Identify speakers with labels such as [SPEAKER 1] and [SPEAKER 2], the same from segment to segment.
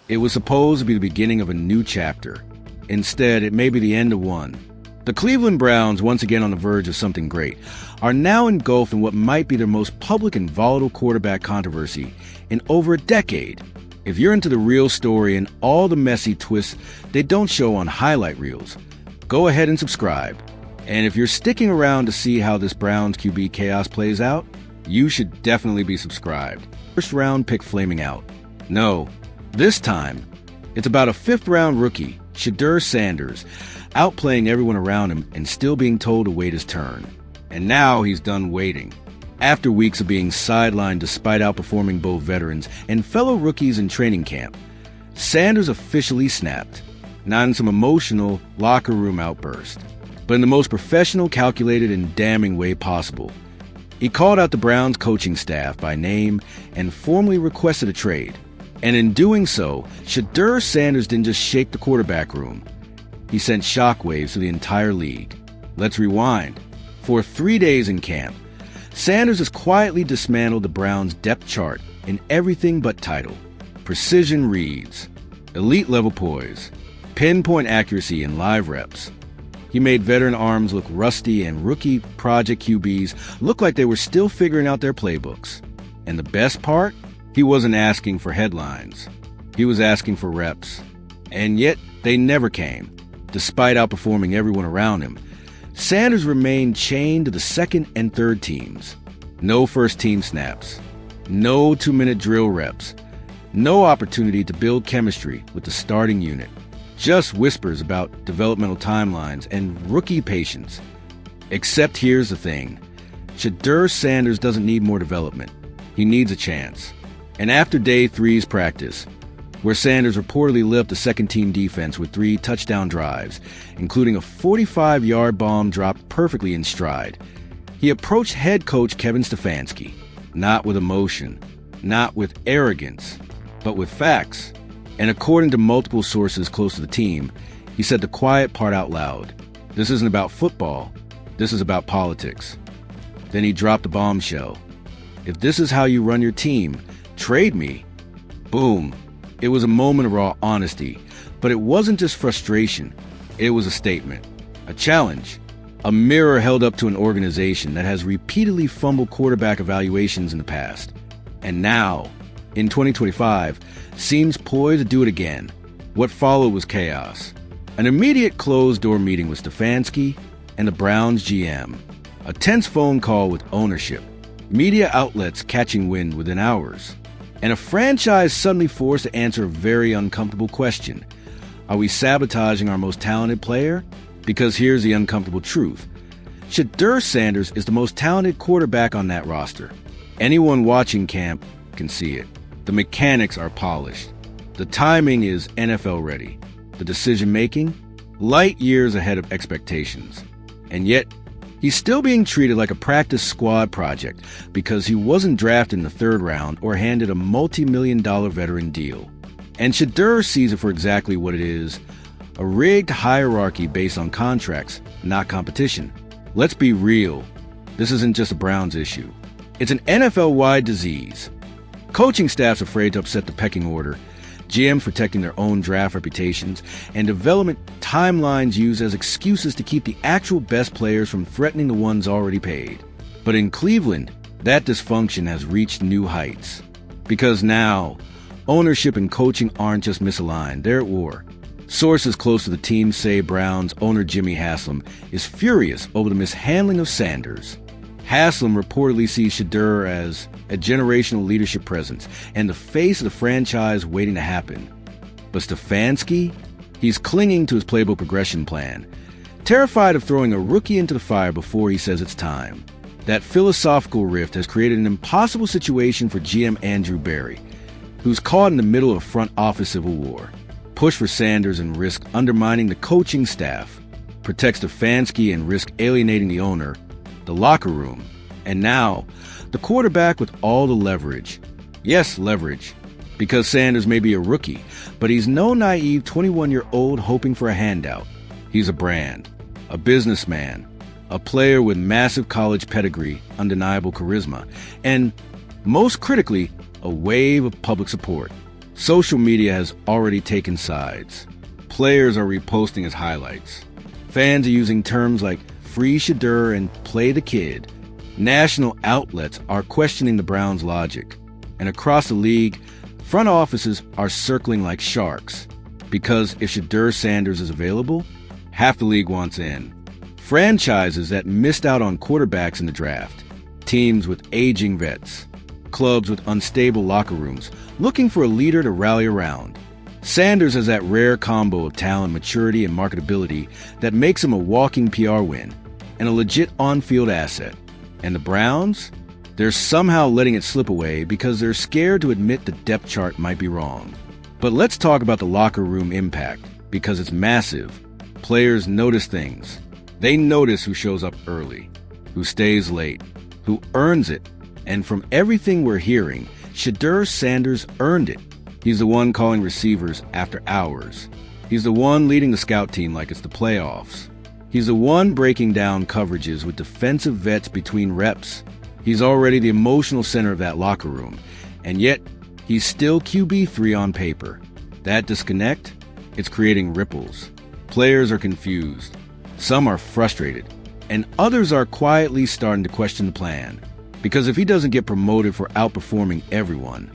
[SPEAKER 1] It was supposed to be the beginning of a new chapter. Instead, it may be the end of one. The Cleveland Browns, once again on the verge of something great, are now engulfed in what might be their most public and volatile quarterback controversy in over a decade. If you're into the real story and all the messy twists they don't show on highlight reels, go ahead and subscribe. And if you're sticking around to see how this Browns QB chaos plays out, you should definitely be subscribed. First round pick flaming out. No, this time, it's about a fifth-round rookie, Shedeur Sanders, outplaying everyone around him and still being told to wait his turn. And now he's done waiting. After weeks of being sidelined despite outperforming both veterans and fellow rookies in training camp, Sanders officially snapped, not in some emotional locker room outburst, but in the most professional, calculated, and damning way possible. He called out the Browns coaching staff by name and formally requested a trade. And in doing so, Shedeur Sanders didn't just shake the quarterback room. He sent shockwaves to the entire league. Let's rewind. For 3 days in camp, Sanders has quietly dismantled the Browns' depth chart in everything but title. Precision reads, elite-level poise, pinpoint accuracy in live reps. He made veteran arms look rusty and rookie project QBs look like they were still figuring out their playbooks. And the best part? He wasn't asking for headlines. He was asking for reps. And yet, they never came. Despite outperforming everyone around him, Sanders remained chained to the second and third teams. No first-team snaps. No 2-minute drill reps. No opportunity to build chemistry with the starting unit. Just whispers about developmental timelines and rookie patience. Except here's the thing. Shedeur Sanders doesn't need more development. He needs a chance. And after day 3's practice, where Sanders reportedly lit up the second-team defense with 3 touchdown drives, including a 45-yard bomb dropped perfectly in stride, he approached head coach Kevin Stefanski, not with emotion, not with arrogance, but with facts. And according to multiple sources close to the team, he said the quiet part out loud. This isn't about football. This is about politics. Then he dropped a bombshell. If this is how you run your team, trade me. Boom. It was a moment of raw honesty, but it wasn't just frustration. It was a statement, a challenge, a mirror held up to an organization that has repeatedly fumbled quarterback evaluations in the past. And now, in 2025, seems poised to do it again. What followed was chaos. An immediate closed-door meeting with Stefanski and the Browns GM. A tense phone call with ownership. Media outlets catching wind within hours. And a franchise suddenly forced to answer a very uncomfortable question. Are we sabotaging our most talented player? Because here's the uncomfortable truth. Shedeur Sanders is the most talented quarterback on that roster. Anyone watching camp can see it. The mechanics are polished. The timing is NFL ready. The decision-making, light years ahead of expectations. And yet, he's still being treated like a practice squad project because he wasn't drafted in the 3rd round or handed a multi-million-dollar veteran deal. And Shedeur sees it for exactly what it is, a rigged hierarchy based on contracts, not competition. Let's be real. This isn't just a Browns issue. It's an NFL-wide disease. Coaching staffs afraid to upset the pecking order, GMs protecting their own draft reputations, and development timelines used as excuses to keep the actual best players from threatening the ones already paid. But in Cleveland, that dysfunction has reached new heights. Because now, ownership and coaching aren't just misaligned, they're at war. Sources close to the team say Browns owner Jimmy Haslam is furious over the mishandling of Sanders. Haslam reportedly sees Shedeur as a generational leadership presence and the face of the franchise waiting to happen. But Stefanski? He's clinging to his playbook progression plan, terrified of throwing a rookie into the fire before he says it's time. That philosophical rift has created an impossible situation for GM Andrew Berry, who's caught in the middle of a front office civil war. Push for Sanders and risk undermining the coaching staff. Protect Stefanski and risk alienating the owner, the locker room, and now, the quarterback with all the leverage. Yes, leverage. Because Sanders may be a rookie, but he's no naive 21-year-old hoping for a handout. He's a brand, a businessman, a player with massive college pedigree, undeniable charisma, and, most critically, a wave of public support. Social media has already taken sides. Players are reposting his highlights. Fans are using terms like free Shedeur and play the kid. National outlets are questioning the Browns' logic. And across the league, front offices are circling like sharks. Because if Shedeur Sanders is available, half the league wants in. Franchises that missed out on quarterbacks in the draft. Teams with aging vets. Clubs with unstable locker rooms, looking for a leader to rally around. Sanders has that rare combo of talent, maturity, and marketability that makes him a walking PR win and a legit on-field asset. And the Browns? They're somehow letting it slip away because they're scared to admit the depth chart might be wrong. But let's talk about the locker room impact, because it's massive. Players notice things. They notice who shows up early, who stays late, who earns it. And from everything we're hearing, Shedeur Sanders earned it. He's the one calling receivers after hours. He's the one leading the scout team like it's the playoffs. He's the one breaking down coverages with defensive vets between reps. He's already the emotional center of that locker room. And yet, he's still QB3 on paper. That disconnect, it's creating ripples. Players are confused. Some are frustrated. And others are quietly starting to question the plan. Because if he doesn't get promoted for outperforming everyone,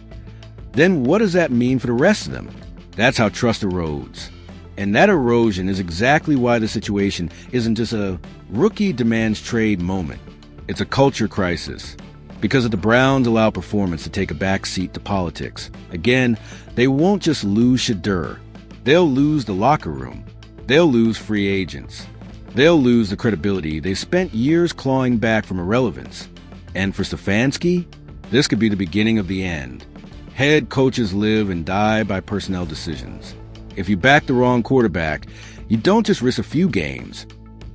[SPEAKER 1] then what does that mean for the rest of them? That's how trust erodes. And that erosion is exactly why the situation isn't just a rookie demands trade moment. It's a culture crisis. Because if the Browns allow performance to take a back seat to politics, again, they won't just lose Shedeur. They'll lose the locker room. They'll lose free agents. They'll lose the credibility they spent years clawing back from irrelevance. And for Stefanski, this could be the beginning of the end. Head coaches live and die by personnel decisions. If you back the wrong quarterback, you don't just risk a few games,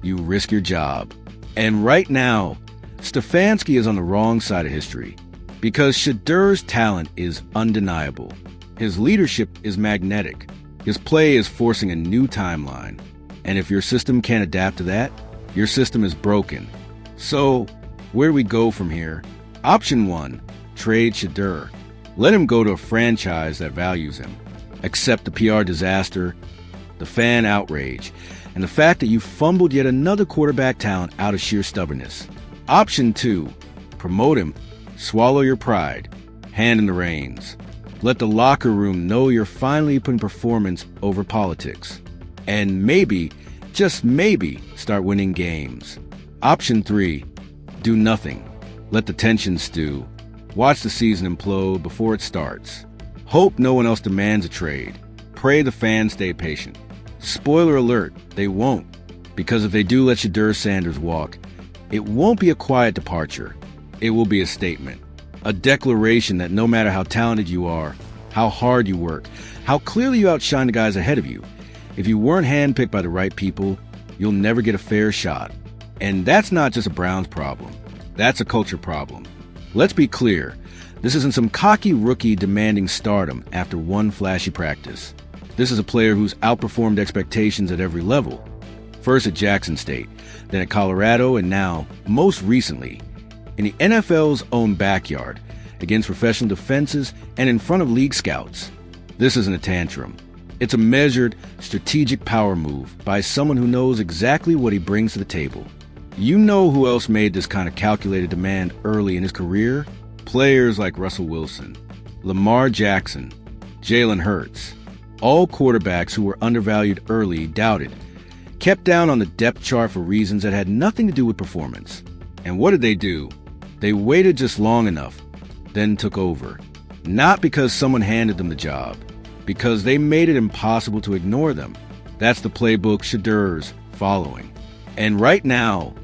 [SPEAKER 1] you risk your job. And right now, Stefanski is on the wrong side of history because Shedeur's talent is undeniable. His leadership is magnetic. His play is forcing a new timeline. And if your system can't adapt to that, your system is broken. So, where do we go from here? Option 1, trade Shedeur. Let him go to a franchise that values him. Accept the PR disaster, the fan outrage, and the fact that you fumbled yet another quarterback talent out of sheer stubbornness. Option 2, promote him, swallow your pride, hand him the reins. Let the locker room know you're finally putting performance over politics. And maybe, just maybe, start winning games. Option 3, do nothing. Let the tension stew. Watch the season implode before it starts. Hope no one else demands a trade. Pray the fans stay patient. Spoiler alert, they won't. Because if they do let Shedeur Sanders walk, it won't be a quiet departure. It will be a statement. A declaration that no matter how talented you are, how hard you work, how clearly you outshine the guys ahead of you, if you weren't handpicked by the right people, you'll never get a fair shot. And that's not just a Browns problem. That's a culture problem. Let's be clear. This isn't some cocky rookie demanding stardom after one flashy practice. This is a player who's outperformed expectations at every level. First at Jackson State, then at Colorado, and now, most recently, in the NFL's own backyard, against professional defenses and in front of league scouts. This isn't a tantrum. It's a measured, strategic power move by someone who knows exactly what he brings to the table. You know who else made this kind of calculated demand early in his career? Players like Russell Wilson, Lamar Jackson, Jalen Hurts. All quarterbacks who were undervalued early doubted, kept down on the depth chart for reasons that had nothing to do with performance. And what did they do? They waited just long enough, then took over. Not because someone handed them the job, because they made it impossible to ignore them. That's the playbook Shedeur's following. And right now,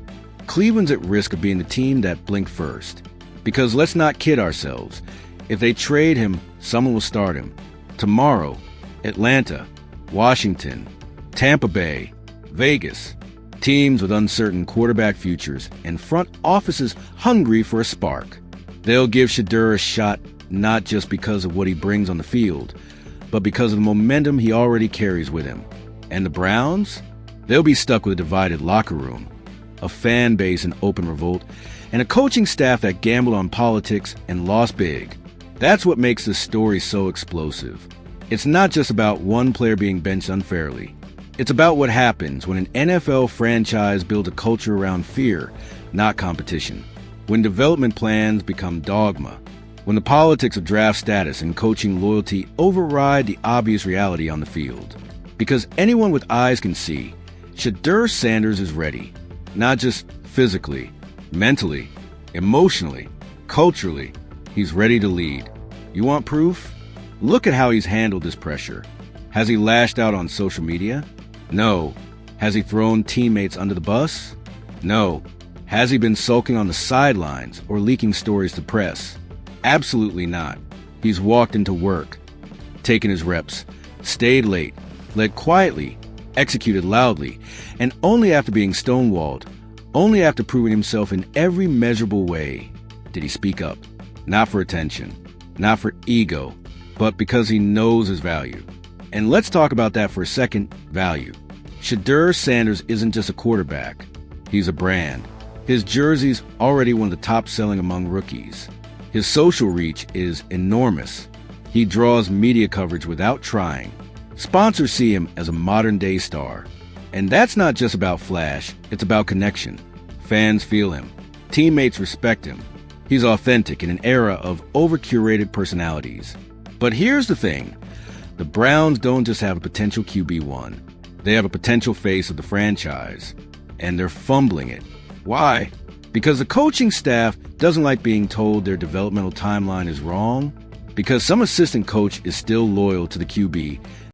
[SPEAKER 1] Cleveland's at risk of being the team that blinked first. Because let's not kid ourselves. If they trade him, someone will start him. Tomorrow, Atlanta, Washington, Tampa Bay, Vegas. Teams with uncertain quarterback futures and front offices hungry for a spark. They'll give Shedeur a shot not just because of what he brings on the field, but because of the momentum he already carries with him. And the Browns? They'll be stuck with a divided locker room, a fan base in open revolt, and a coaching staff that gambled on politics and lost big. That's what makes this story so explosive. It's not just about one player being benched unfairly. It's about what happens when an NFL franchise builds a culture around fear, not competition. When development plans become dogma. When the politics of draft status and coaching loyalty override the obvious reality on the field. Because anyone with eyes can see, Shedeur Sanders is ready. Not just physically, mentally, emotionally, culturally. He's ready to lead. You want proof? Look at how he's handled this pressure. Has he lashed out on social media? No. Has he thrown teammates under the bus? No. Has he been sulking on the sidelines or leaking stories to press? Absolutely not. He's walked into work, taken his reps, stayed late, led quietly, executed loudly, and only after being stonewalled, only after proving himself in every measurable way, did he speak up. Not for attention, not for ego, but because he knows his value. And let's talk about that for a second, value. Shedeur Sanders isn't just a quarterback. He's a brand. His jersey's already one of the top selling among rookies. His social reach is enormous. He draws media coverage without trying. Sponsors see him as a modern-day star. And that's not just about flash, it's about connection. Fans feel him. Teammates respect him. He's authentic in an era of over-curated personalities. But here's the thing. The Browns don't just have a potential QB1. They have a potential face of the franchise. And they're fumbling it. Why? Because the coaching staff doesn't like being told their developmental timeline is wrong. Because some assistant coach is still loyal to the QB